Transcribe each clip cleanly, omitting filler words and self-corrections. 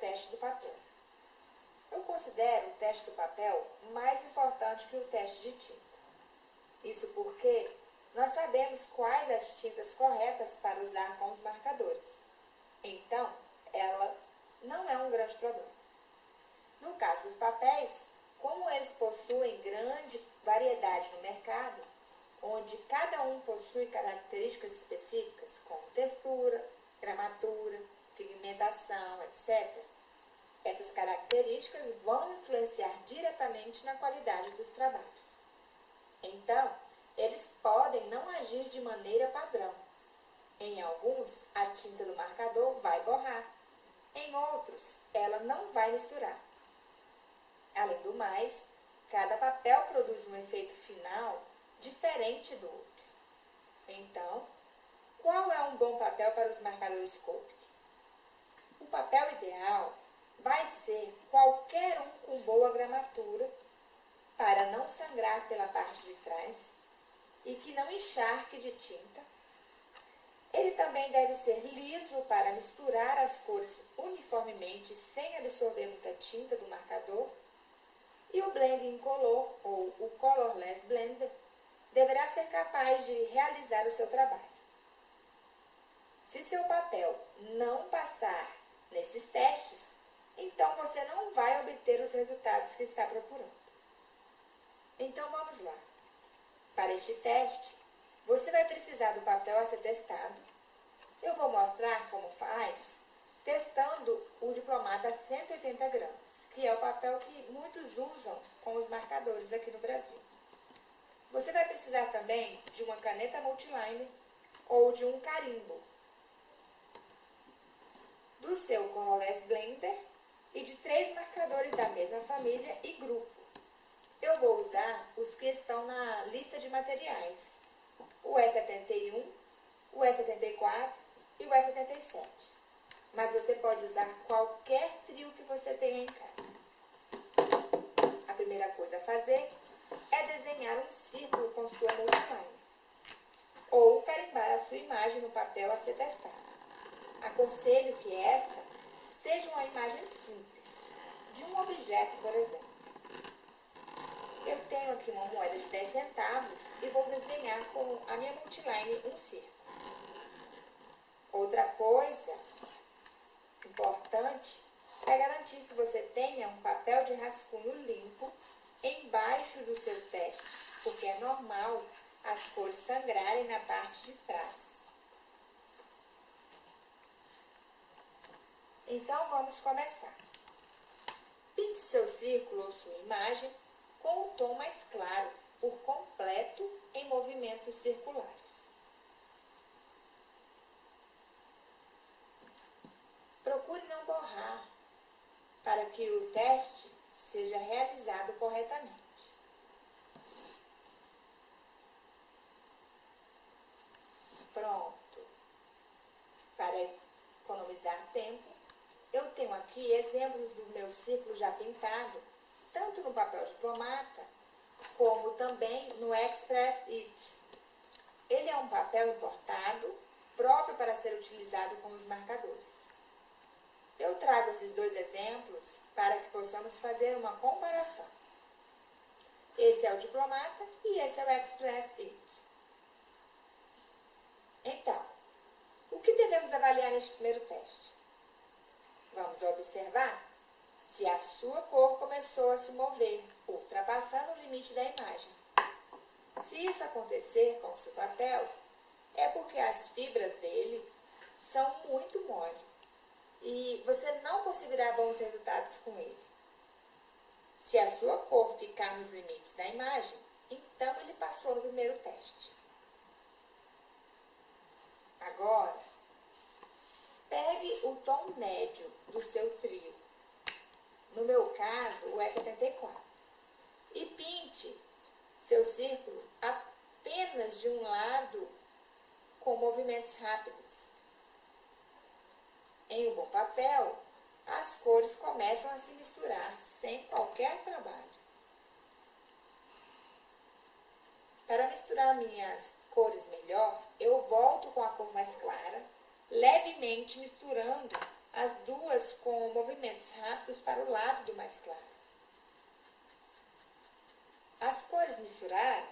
teste do papel. Eu considero o teste do papel mais importante que o teste de tinta. Isso porque nós sabemos quais as tintas corretas para usar com os marcadores. Então, ela não é um grande problema. No caso dos papéis, como eles possuem grande variedade no mercado, onde cada um possui características específicas, como textura, gramatura, pigmentação, etc., essas características vão influenciar diretamente na qualidade dos trabalhos. Então, eles podem não agir de maneira padrão. Em alguns, a tinta do marcador vai borrar. Em outros, ela não vai misturar. Além do mais, cada papel produz um efeito final diferente do outro. Então, qual é um bom papel para os marcadores Copic? O papel ideal vai ser qualquer um com boa gramatura, para não sangrar pela parte de trás e que não encharque de tinta. Ele também deve ser liso para misturar as cores uniformemente sem absorver muita tinta do marcador. E o Blending Incolor, ou o Colorless Blender, deverá ser capaz de realizar o seu trabalho. Se seu papel não passar nesses testes, então você não vai obter os resultados que está procurando. Então vamos lá. Para este teste, você vai precisar do papel a ser testado. Eu vou mostrar como faz testando o Diplomata 180 gramas, que é o papel que muitos usam com os marcadores aqui no Brasil. Você vai precisar também de uma caneta multiliner ou de um carimbo, do seu Colorless Blender e de 3 marcadores da mesma família e grupo. Eu vou usar os que estão na lista de materiais, o E71, o E74 e o E77. Mas você pode usar qualquer trio que você tenha em casa. A primeira coisa a fazer é desenhar um círculo com sua multiliner, ou carimbar a sua imagem no papel a ser testado. Aconselho que esta seja uma imagem simples, de um objeto, por exemplo. Eu tenho aqui uma moeda de 10 centavos e vou desenhar com a minha multiliner um círculo. Outra coisa importante é garantir que você tenha um papel de rascunho limpo embaixo do seu teste, porque é normal as cores sangrarem na parte de trás. Então vamos começar. Pinte seu círculo ou sua imagem com um tom mais claro, por completo, em movimentos circulares. Procure não borrar, para que o teste seja realizado corretamente. Pronto. Para economizar tempo, eu tenho aqui exemplos do meu círculo já pintado, tanto no papel diplomata, como também no Express It. Ele é um papel importado, próprio para ser utilizado com os marcadores. Eu trago esses 2 exemplos para que possamos fazer uma comparação. Esse é o diplomata e esse é o Express It. Então, o que devemos avaliar neste primeiro teste? Vamos observar se a sua cor começou a se mover, ultrapassando o limite da imagem. Se isso acontecer com o seu papel, é porque as fibras dele são muito mole e você não conseguirá bons resultados com ele. Se a sua cor ficar nos limites da imagem, então ele passou no primeiro teste. Agora, pegue o tom médio do seu trio, no meu caso, o E74, e pinte seu círculo apenas de um lado com movimentos rápidos. Em um bom papel, as cores começam a se misturar sem qualquer trabalho. Para misturar minhas cores melhor, eu volto com a cor mais clara, levemente misturando as duas com movimentos rápidos para o lado do mais claro. As cores misturaram?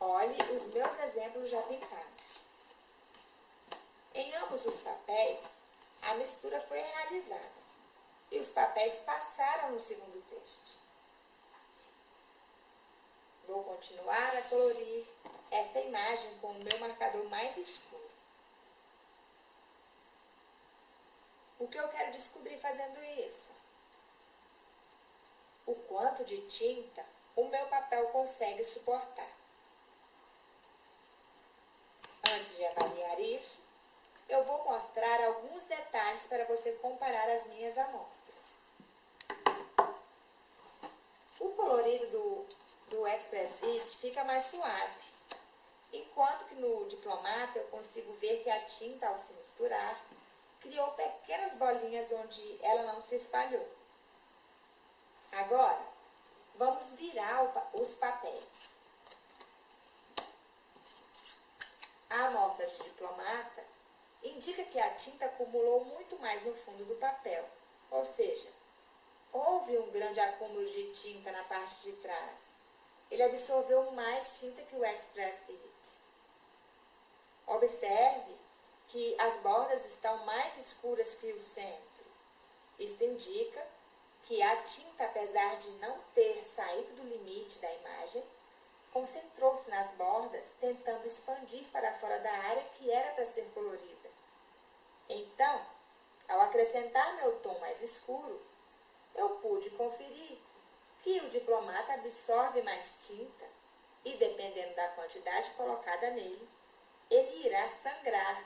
Olhe os meus exemplos já pintados. Em ambos os papéis, a mistura foi realizada e os papéis passaram no segundo teste. Vou continuar a colorir esta imagem com o meu marcador mais escuro. O que eu quero descobrir fazendo isso? O quanto de tinta o meu papel consegue suportar. Antes de avaliar isso, eu vou mostrar alguns detalhes para você comparar as minhas amostras. O colorido do Express It fica mais suave, enquanto que no Diplomata eu consigo ver que a tinta, ao se misturar, criou pequenas bolinhas onde ela não se espalhou. Agora, vamos virar os papéis. A amostra de Diplomata indica que a tinta acumulou muito mais no fundo do papel, ou seja, houve um grande acúmulo de tinta na parte de trás. Ele absorveu mais tinta que o Express It. Observe que as bordas estão mais escuras que o centro. Isso indica que a tinta, apesar de não ter saído do limite da imagem, concentrou-se nas bordas, tentando expandir para fora da área que era para ser colorida. Então, ao acrescentar meu tom mais escuro, eu pude conferir que o Diplomata absorve mais tinta e, dependendo da quantidade colocada nele, ele irá sangrar,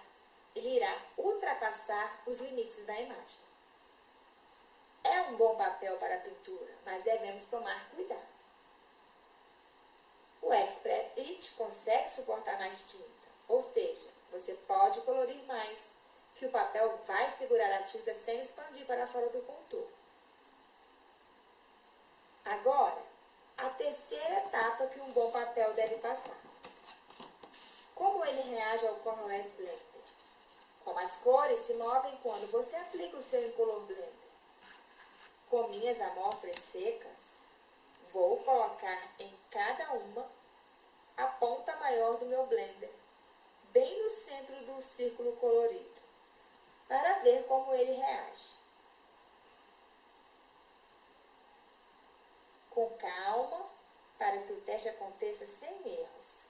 ele irá ultrapassar os limites da imagem. É um bom papel para a pintura, mas devemos tomar cuidado. O Express It consegue suportar mais tinta, ou seja, você pode colorir mais, que o papel vai segurar a tinta sem expandir para fora do contorno. Agora, a terceira etapa que um bom papel deve passar. Como ele reage ao Colorless Blender? Como as cores se movem quando você aplica o seu Incolor Blender? Com minhas amostras secas, vou colocar em cada uma a ponta maior do meu blender, bem no centro do círculo colorido, para ver como ele reage. Com calma, para que o teste aconteça sem erros.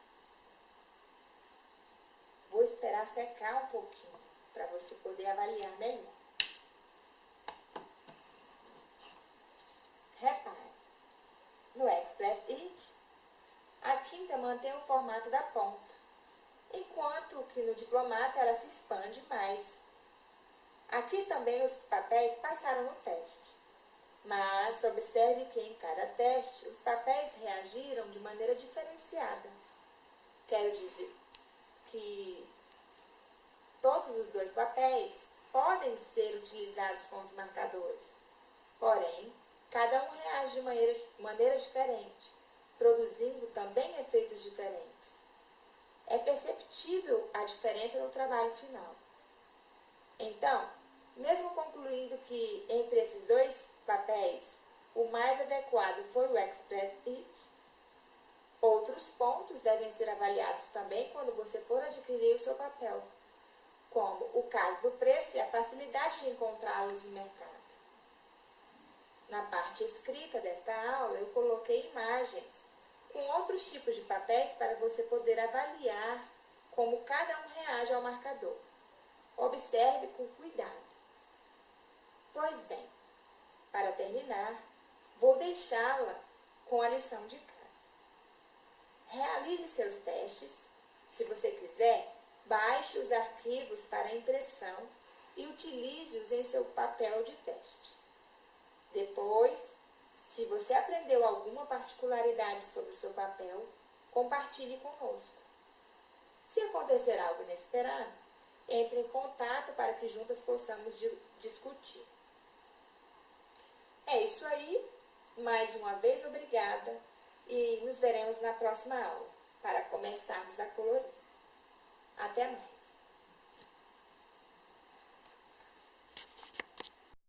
Vou esperar secar um pouquinho, para você poder avaliar melhor. Repare, no Express It, a tinta mantém o formato da ponta, enquanto que no Diplomata ela se expande mais. Aqui também os papéis passaram no teste, mas observe que em cada teste os papéis reagiram de maneira diferenciada. Quero dizer que todos os dois papéis podem ser utilizados com os marcadores, porém, cada um reage de maneira diferente, produzindo também efeitos diferentes. É perceptível a diferença no trabalho final. Então, mesmo concluindo que entre esses dois papéis o mais adequado foi o Express It, outros pontos devem ser avaliados também quando você for adquirir o seu papel, como o caso do preço e a facilidade de encontrá-los no mercado. Na parte escrita desta aula, eu coloquei imagens com outros tipos de papéis para você poder avaliar como cada um reage ao marcador. Observe com cuidado. Pois bem, para terminar, vou deixá-la com a lição de casa. Realize seus testes. Se você quiser, baixe os arquivos para impressão e utilize-os em seu papel de teste. Depois, se você aprendeu alguma particularidade sobre o seu papel, compartilhe conosco. Se acontecer algo inesperado, entre em contato para que juntas possamos discutir. É isso aí. Mais uma vez, obrigada. E nos veremos na próxima aula, para começarmos a colorir. Até mais.